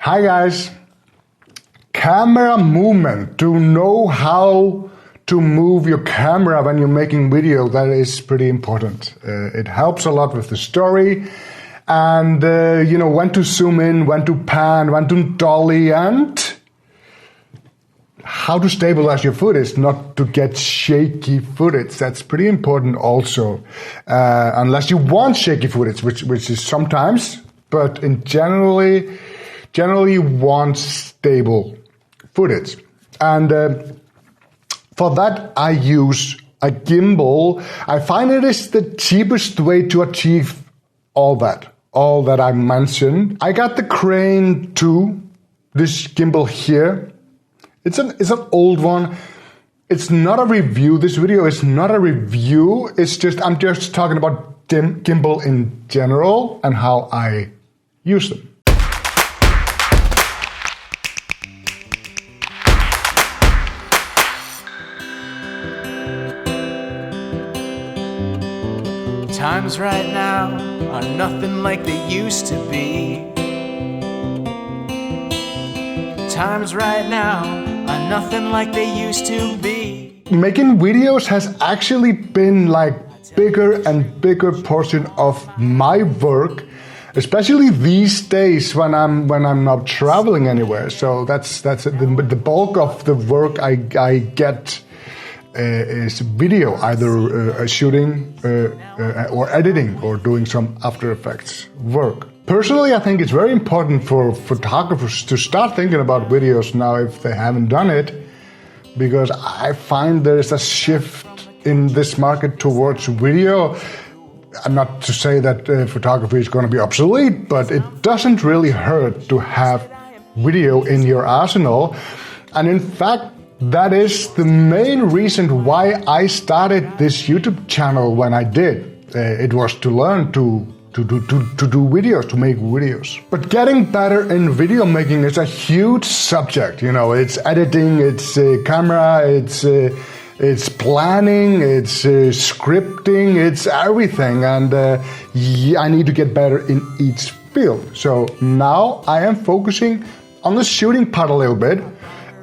Hi guys, camera movement. To know how to move your camera when you're making video, that is pretty important. It helps a lot with the story and when to zoom in, when to pan, when to dolly, and how to stabilize your footage, not to get shaky footage. That's pretty important also, unless you want shaky footage, which is sometimes, but in generally you want stable footage. And for that I use a gimbal. I find it is the cheapest way to achieve all that I mentioned. I got the Crane 2, this gimbal here. It's an old one. It's not a review. This video is not a review. I'm just talking about gimbal in general and how I use them. Times right now are nothing like they used to be. Times right now are nothing like they used to be. Making videos has actually been like bigger and bigger portion of my work, especially these days when I'm not traveling anywhere. So that's the bulk of the work I get is video, either shooting or editing or doing some After Effects work. Personally, I think it's very important for photographers to start thinking about videos now if they haven't done it, because I find there's a shift in this market towards video. Not to say that photography is going to be obsolete, but it doesn't really hurt to have video in your arsenal. And in fact, that is the main reason why I started this YouTube channel when I did. It was to learn to do videos, to make videos. But getting better in video making is a huge subject. It's editing, it's camera, it's planning, it's scripting, it's everything. And I need to get better in each field. So now I am focusing on the shooting part a little bit.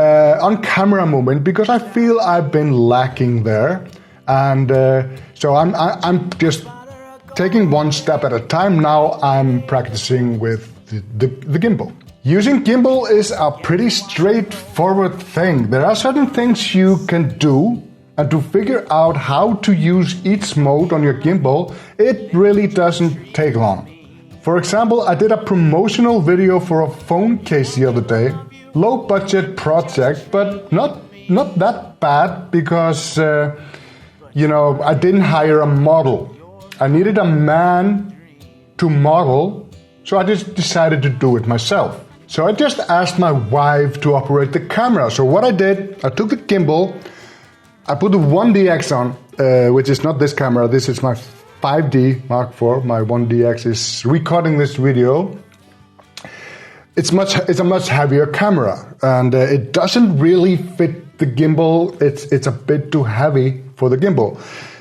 On camera movement, because I feel I've been lacking there, and so I'm just taking one step at a time. Now I'm practicing with the gimbal. Using gimbal is a pretty straightforward thing. There are certain things you can do, and to figure out how to use each mode on your gimbal, it really doesn't take long. For example, I did a promotional video for a phone case the other day. Low budget project, but not that bad, because I didn't hire a model. I needed a man to model, so I just decided to do it myself. So I just asked my wife to operate the camera. So what I did, I took the gimbal, I put the 1DX on, which is not this camera, this is my 5D Mark IV. My 1DX is recording this video. It's a much heavier camera, and it doesn't really fit the gimbal. It's a bit too heavy for the gimbal,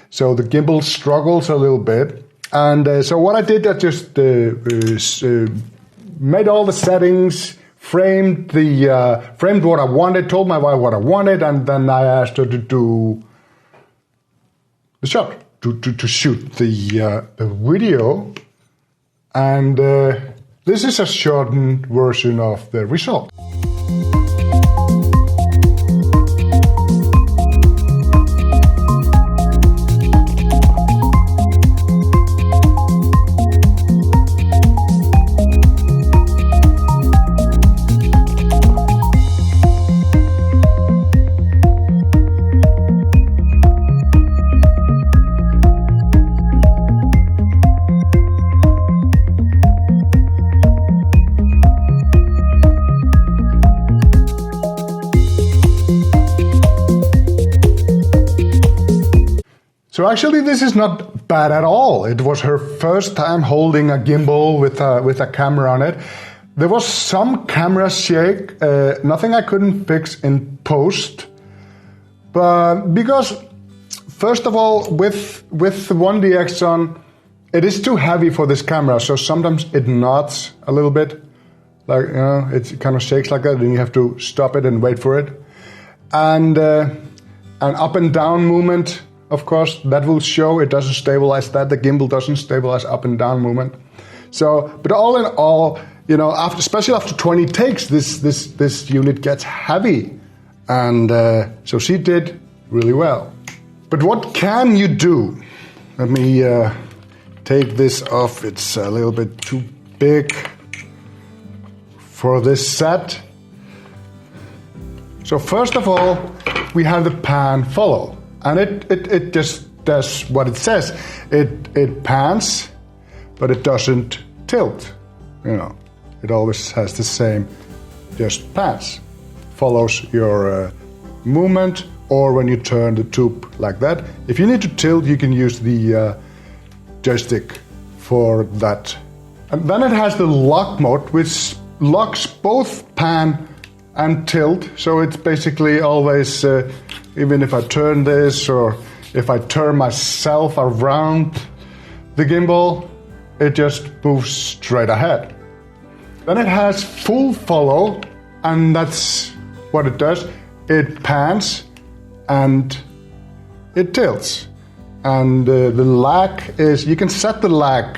so the gimbal struggles a little bit. And so what I did, I just made all the settings, framed what I wanted, told my wife what I wanted, and then I asked her to do the shot, to shoot the video, and. This is a shortened version of the result. So actually this is not bad at all. It was her first time holding a gimbal with a camera on it. There was some camera shake, nothing I couldn't fix in post. But because, first of all, with the 1DX on, it is too heavy for this camera, so sometimes it nods a little bit, like, you know, it kind of shakes like that, and you have to stop it and wait for it. And an up and down movement, of course, that will show. It doesn't stabilize that. The gimbal doesn't stabilize up and down movement. So, but all in all, you know, especially after 20 takes, this unit gets heavy, and so she did really well. But what can you do? Let me take this off. It's a little bit too big for this set. So first of all, we have the pan follow, and it just does what it says. It pans, but it doesn't tilt. You know, it always has the same, just pans. Follows your movement, or when you turn the tube like that. If you need to tilt, you can use the joystick for that. And then it has the lock mode, which locks both pan and tilt. So it's basically always, even if I turn this or if I turn myself around the gimbal, it just moves straight ahead. Then it has full follow, and that's what it does. It pans and it tilts. And the lag is, you can set the lag,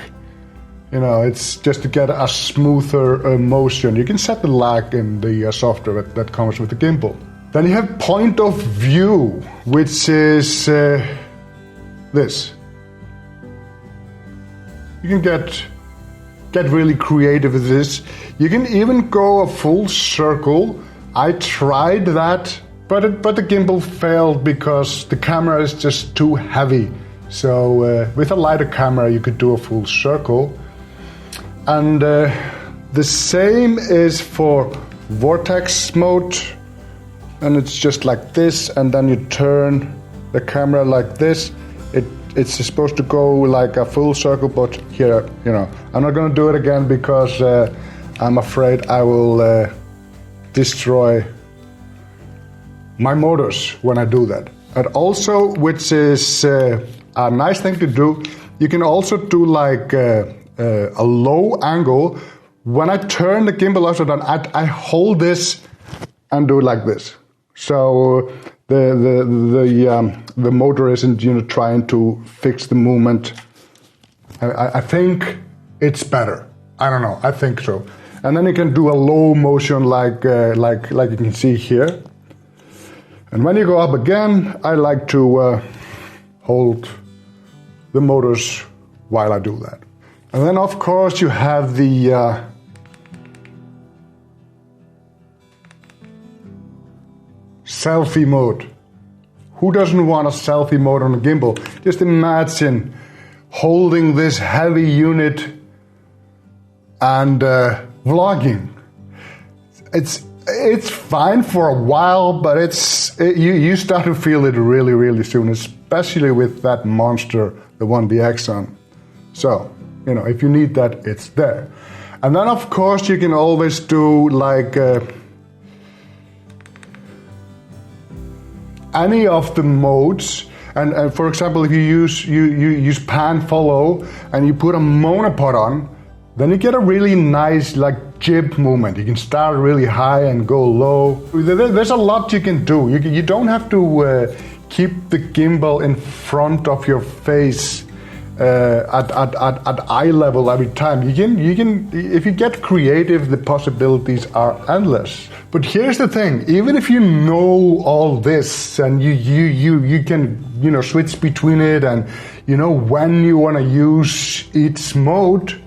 you know, it's just to get a smoother motion. You can set the lag in the software that comes with the gimbal. Then you have point of view, which is this. You can get really creative with this. You can even go a full circle. I tried that, but the gimbal failed because the camera is just too heavy. So with a lighter camera, you could do a full circle. And the same is for Vortex Mode, and it's just like this, and then you turn the camera like this. It's supposed to go like a full circle, but here, you know, I'm not gonna do it again because I'm afraid I will destroy my motors when I do that. And also, which is a nice thing to do, you can also do like a low angle. When I turn the gimbal upside down, I hold this and do it like this. So the motor isn't, you know, trying to fix the movement. I think it's better. I don't know. I think so. And then you can do a low motion like you can see here. And when you go up again, I like to hold the motors while I do that. And then of course you have the selfie mode. Who doesn't want a selfie mode on a gimbal? Just imagine holding this heavy unit and vlogging. It's fine for a while, but you start to feel it really, really soon, especially with that monster, the 1DX on. So, you know, if you need that, it's there. And then of course you can always do like any of the modes. And for example, if you use pan follow and you put a monopod on, then you get a really nice like jib movement. You can start really high and go low. There's a lot you can do. You don't have to keep the gimbal in front of your face at eye level every time. You can if you get creative, the possibilities are endless. But here's the thing: even if you know all this and you can, you know, switch between it and you know when you want to use each mode,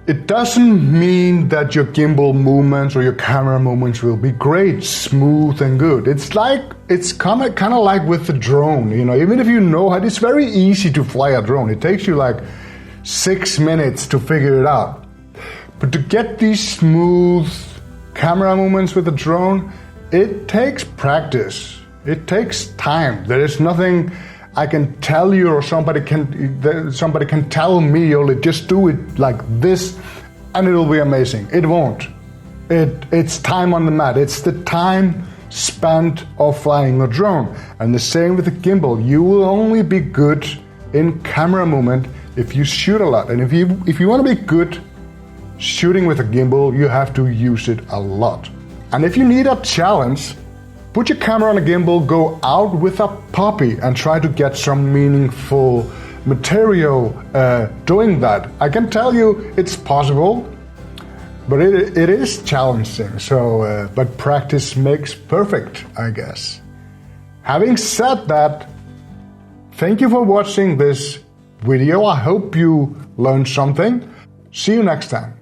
it doesn't mean that your gimbal movements or your camera movements will be great, smooth and good. It's kind of like with the drone, you know, even if you know how, it's very easy to fly a drone. It takes you like 6 minutes to figure it out. But to get these smooth camera movements with a drone, it takes practice. It takes time. There is nothing I can tell you, or somebody can tell me, only just do it like this and it'll be amazing. It won't. It's time on the mat. It's the time spent of flying a drone. And the same with the gimbal. You will only be good in camera movement if you shoot a lot. And if you want to be good shooting with a gimbal, you have to use it a lot. And if you need a challenge, put your camera on a gimbal, go out with a puppy and try to get some meaningful material doing that. I can tell you it's possible, but it is challenging. So, but practice makes perfect, I guess. Having said that, thank you for watching this video. I hope you learned something. See you next time.